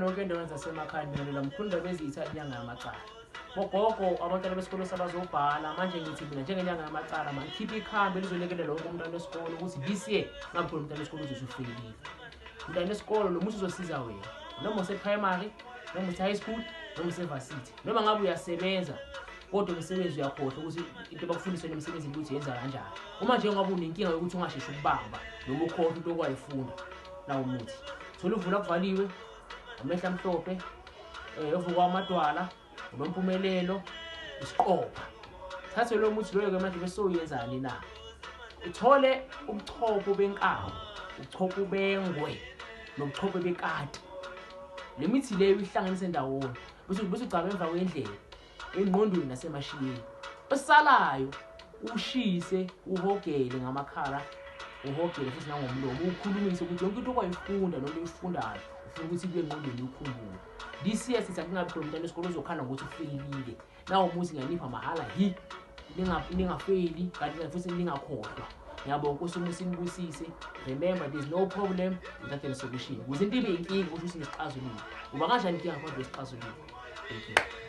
nonke endaweni zasemakhaya mina mkhulunda bezitha inyanga yamacala bogogo abantwana besikole sabazobhala manje ngithi mina njengenyanga yamacala manje khipha ikhambi lizolekelela wonke umntwana wesikole ukuthi this year ngabe khona umntwana wesikole uzosufikile umntwana wesikole lo muthi uzosiza wena noma use-primary noma use-high school noma use-varsity noma ngabe uyasebenza kodwa umsebenzi uyakhohlwa ukuthi into bakufundiswa nemsebenzini ukuthi yenza kanjani uma nje ngabe unenkinga yokuthi ungasheshi ukubamba noma ukhohlwa into okwayifunda nawo umuthi thola uvula kuvaliwe amehla amhlophe evuka amadwala unompumelelo isiqopha thathe lo muthi loyo ke manje bese uyenzani na uthole ubuchopho benkawu ubuchopho bengwe nobuchopho bekati le mithi leyo ihlanganise ndawonye bese ucaba emva kwendlela engqondweni nasemashiyeni osalayo ushise uhogele ngamakhala uhogele futhi nangomlomo ukhulumise ukuthi yonke into okwayifunda noma uyifundayo ufuna ukuthi kube engqondweni ukhumbule this year sithi akungabi khona umntwana wesikole uzokhala ngokuthi ufailile nawo umuthi nganipha mahala ningafeyili kanti futhi ningakhohlwa ngiyabonga ukuthi umuthi nibusise remember there's no problem without a solution ukuze into ibe inkinga ukuthi unesixazululo uba kanjani inkinga kodwa isixazululo thank you